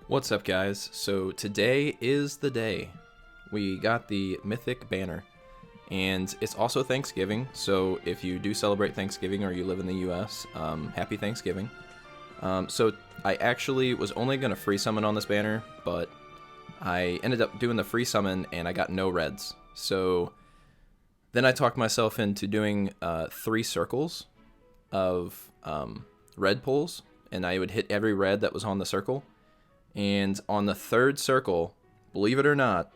What's up, guys? So today is the day. We got the Mythic banner, and it's also Thanksgiving, so if you do celebrate Thanksgiving or you live in the US, happy Thanksgiving. So I actually was only going to free summon on this banner, but I ended up doing the free summon and I got no reds. So then I talked myself into doing 3 circles of red pulls, and I would hit every red that was on the circle. And on the 3rd circle, believe it or not,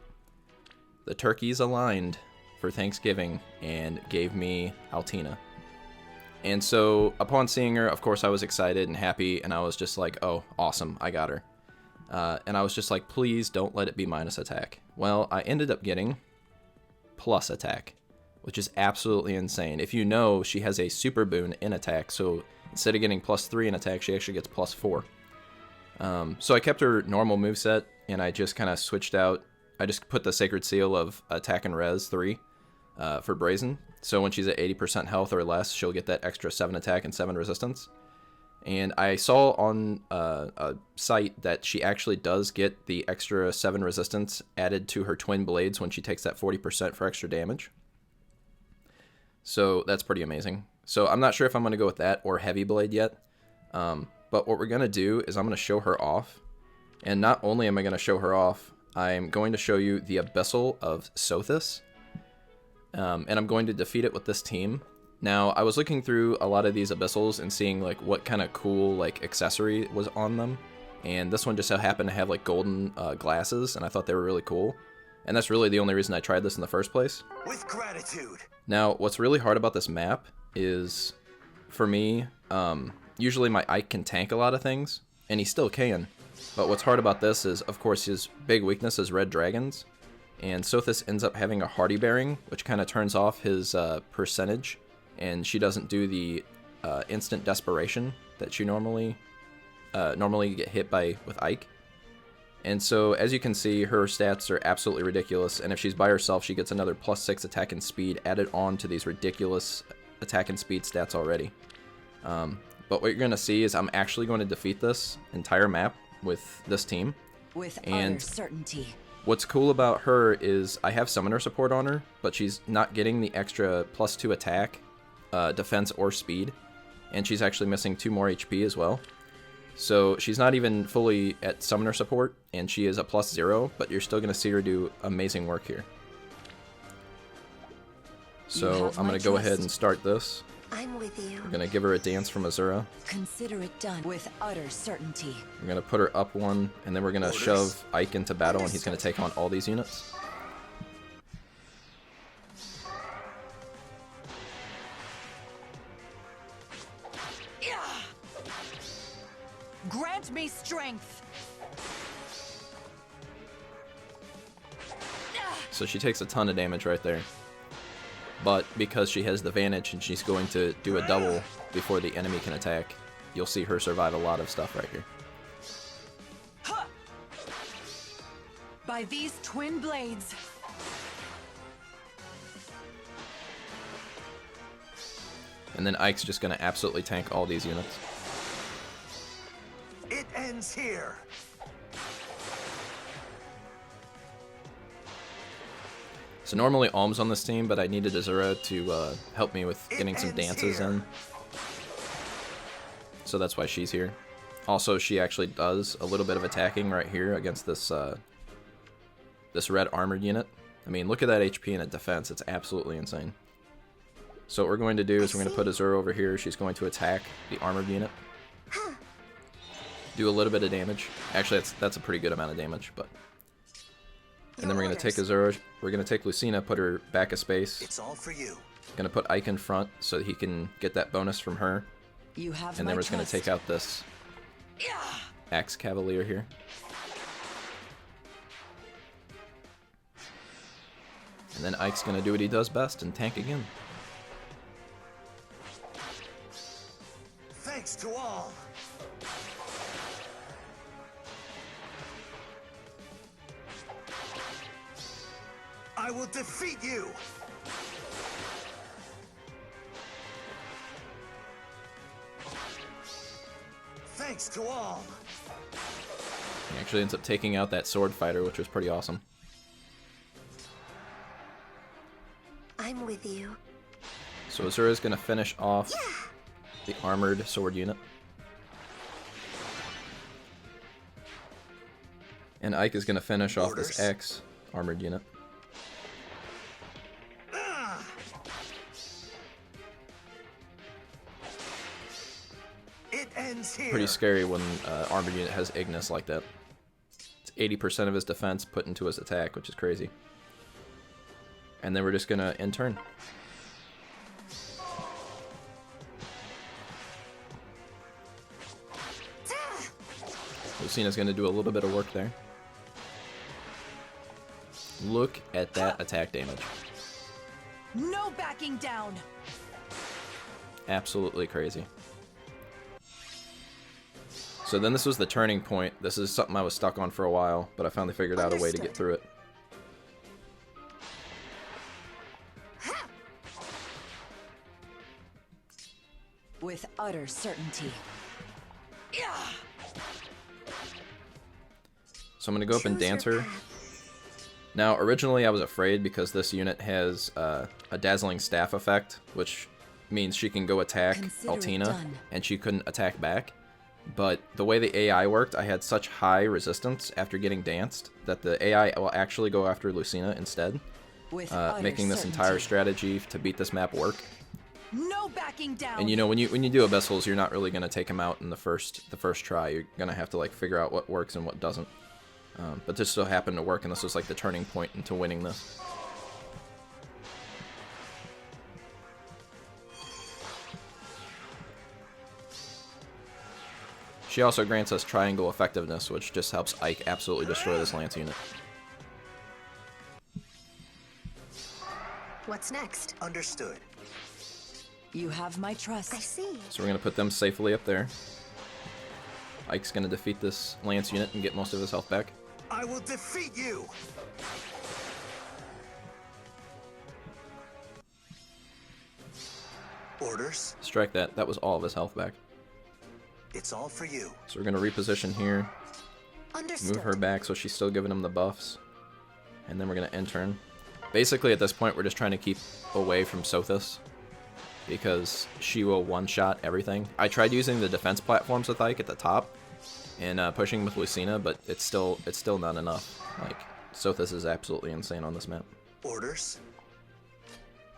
the turkeys aligned for Thanksgiving and gave me Altina. And so upon seeing her, of course, I was excited and happy, and I was just like, oh, awesome, I got her. And I was just like, please don't let it be minus attack. Well, I ended up getting plus attack, which is absolutely insane. If you know, she has a super boon in attack, so instead of getting +3 in attack, she actually gets +4. So I kept her normal moveset, and I just kind of switched out. I just put the Sacred Seal of Attack and Res 3 for Brazen. So when she's at 80% health or less, she'll get that extra 7 attack and 7 resistance. And I saw on a site that she actually does get the extra 7 resistance added to her Twin Blades when she takes that 40% for extra damage. So that's pretty amazing. So I'm not sure if I'm going to go with that or Heavy Blade yet. But what we're going to do is I'm going to show her off. And not only am I going to show her off, I'm going to show you the Abyssal of Sothis. And I'm going to defeat it with this team. Now, I was looking through a lot of these Abyssals and seeing like what kind of cool like accessory was on them. And this one just so happened to have like golden glasses, and I thought they were really cool. And that's really the only reason I tried this in the first place. With gratitude. Now, what's really hard about this map is, for me, usually my Ike can tank a lot of things, and he still can. But what's hard about this is, of course, his big weakness is red dragons. And Sothis ends up having a Hardy Bearing, which kind of turns off his percentage. And she doesn't do the instant desperation that you normally get hit by with Ike. And so, as you can see, her stats are absolutely ridiculous. And if she's by herself, she gets another +6 attack and speed added on to these ridiculous attack and speed stats already. But what you're going to see is I'm actually going to defeat this entire map with this team. With utter certainty. What's cool about her is I have summoner support on her, but she's not getting the extra +2 attack, defense, or speed. And she's actually missing 2 more HP as well. So she's not even fully at summoner support, and she is a +0, but you're still going to see her do amazing work here. So I'm going to go ahead and start this. I'm with you. We're going to give her a dance from Azura. Consider it done with utter certainty. We're going to put her up 1, and then we're going to shove Ike into battle, and he's going to take on all these units. Grant me strength. So she takes a ton of damage right there. But because she has the Vantage and she's going to do a double before the enemy can attack, you'll see her survive a lot of stuff right here. By these twin blades. And then Ike's just going to absolutely tank all these units. It ends here. So normally Alm's on this team, but I needed Azura to help me with getting some dances in. So that's why she's here. Also, she actually does a little bit of attacking right here against this this red armored unit. I mean, look at that HP and a defense. It's absolutely insane. So what we're going to do is we're going to put Azura over here. She's going to attack the armored unit. Do a little bit of damage. Actually, that's a pretty good amount of damage, but... And then we're going to take Azura, we're going to take Lucina, put her back a space. It's all for you. Going to put Ike in front so that he can get that bonus from her. You have and then we're just going to take out this Axe Cavalier here. And then Ike's going to do what he does best and tank again. Thanks to all. I will defeat you! Thanks to all! He actually ends up taking out that sword fighter, which was pretty awesome. I'm with you. So Azura's going to finish off the armored sword unit. And Ike is going to finish off this X armored unit. It ends here. Pretty scary when armored unit has Ignis like that. It's 80% of his defense put into his attack, which is crazy. And then we're just going to end turn. Lucina's going to do a little bit of work there. Look at that attack damage. No backing down. Absolutely crazy. So then this was the turning point. This is something I was stuck on for a while, but I finally figured out a way to get through it. With utter certainty. So I'm going to go up and dance her. Now, originally I was afraid because this unit has a dazzling staff effect, which means she can go attack Altina, and she couldn't attack back. But the way the AI worked, I had such high resistance after getting danced that the AI will actually go after Lucina instead, making this entire strategy to beat this map work. No backing down. And you know, when you do Abyssals, you're not really going to take him out in the first try. You're going to have to like figure out what works and what doesn't. But this so happened to work, and this was like the turning point into winning this. She also grants us triangle effectiveness, which just helps Ike absolutely destroy this Lance unit. What's next? Understood. You have my trust. I see. So we're going to put them safely up there. Ike's going to defeat this Lance unit and get most of his health back. I will defeat you. Orders? Strike that. That was all of his health back. It's all for you. So we're going to reposition here. Understood. Move her back so she's still giving him the buffs. And then we're going to end turn. Basically, at this point, we're just trying to keep away from Sothis, because she will one-shot everything. I tried using the defense platforms with Ike at the top and pushing with Lucina, but it's still not enough. Like, Sothis is absolutely insane on this map. Orders?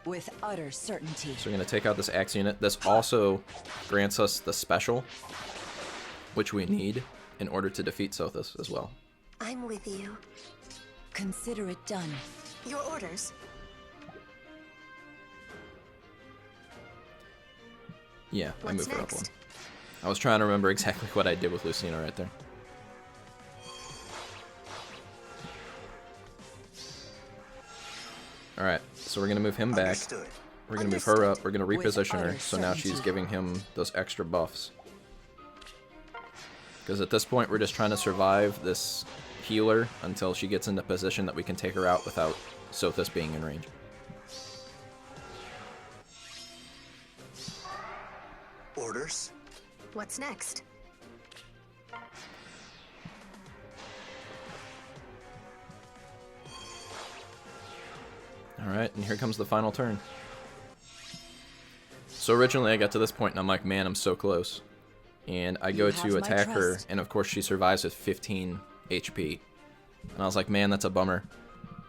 With utter certainty. So we're going to take out this Axe unit. This also grants us the special, which we need in order to defeat Sothis as well. I'm with you. Consider it done. Your orders? Yeah, I moved her up one. Next? I was trying to remember exactly what I did with Lucina right there. Alright, so we're going to move him back. Understood. We're going to move her up. We're going to With reposition her, utter so now she's certainty. giving him those extra buffs. Because at this point, we're just trying to survive this healer until she gets into position that we can take her out without Sothis being in range. Orders? What's next? Alright, and here comes the final turn. So originally I got to this point and I'm like, man, I'm so close. And I go You have to my attack her, trust. and of course she survives with 15 HP. And I was like, man, that's a bummer.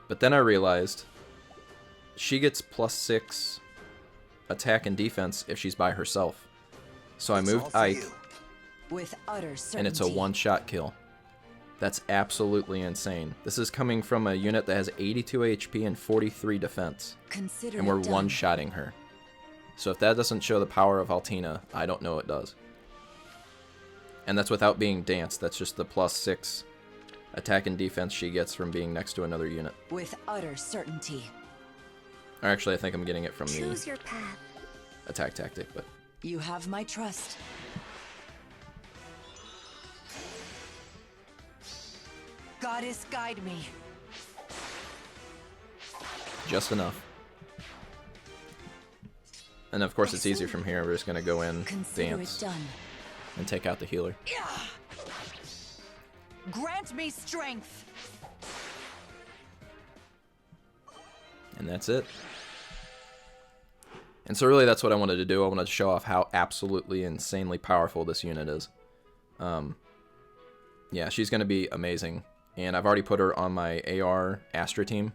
But then I realized she gets +6 attack and defense if she's by herself. So I It's all moved for Ike, you. With utter certainty. and it's a one-shot kill. That's absolutely insane. This is coming from a unit that has 82 HP and 43 defense. Consider And we're it done. one-shotting her. So if that doesn't show the power of Altina, I don't know what does. And that's without being danced. That's just the +6 attack and defense she gets from being next to another unit. With utter certainty. Or actually, I think I'm getting it from the Choose your path. attack tactic, but You have my trust. Goddess, guide me. just enough. And of course, it's easier from here. We're just gonna go in, Consider dance, it done. and take out the healer. Grant me strength. And that's it. And so really that's what I wanted to do. I wanted to show off how absolutely insanely powerful this unit is. Yeah, she's going to be amazing. And I've already put her on my AR Astra team.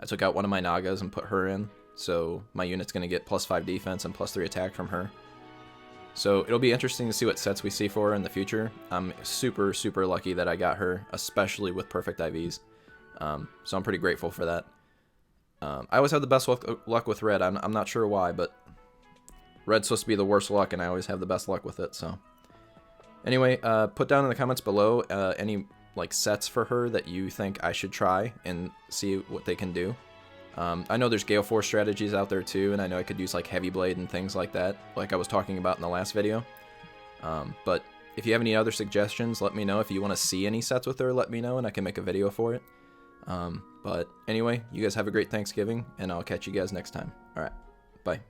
I took out one of my Nagas and put her in. So my unit's going to get +5 defense and +3 attack from her. So it'll be interesting to see what sets we see for her in the future. I'm super, super lucky that I got her, especially with perfect IVs. So I'm pretty grateful for that. I always have the best luck with red. I'm not sure why, but red's supposed to be the worst luck, and I always have the best luck with it. So anyway, put down in the comments below any like sets for her that you think I should try and see what they can do. I know there's Gale Force strategies out there too, and I know I could use like Heavy Blade and things like that, like I was talking about in the last video. But if you have any other suggestions, let me know. If you want to see any sets with her, let me know, and I can make a video for it. But anyway, you guys have a great Thanksgiving, and I'll catch you guys next time. Alright, bye.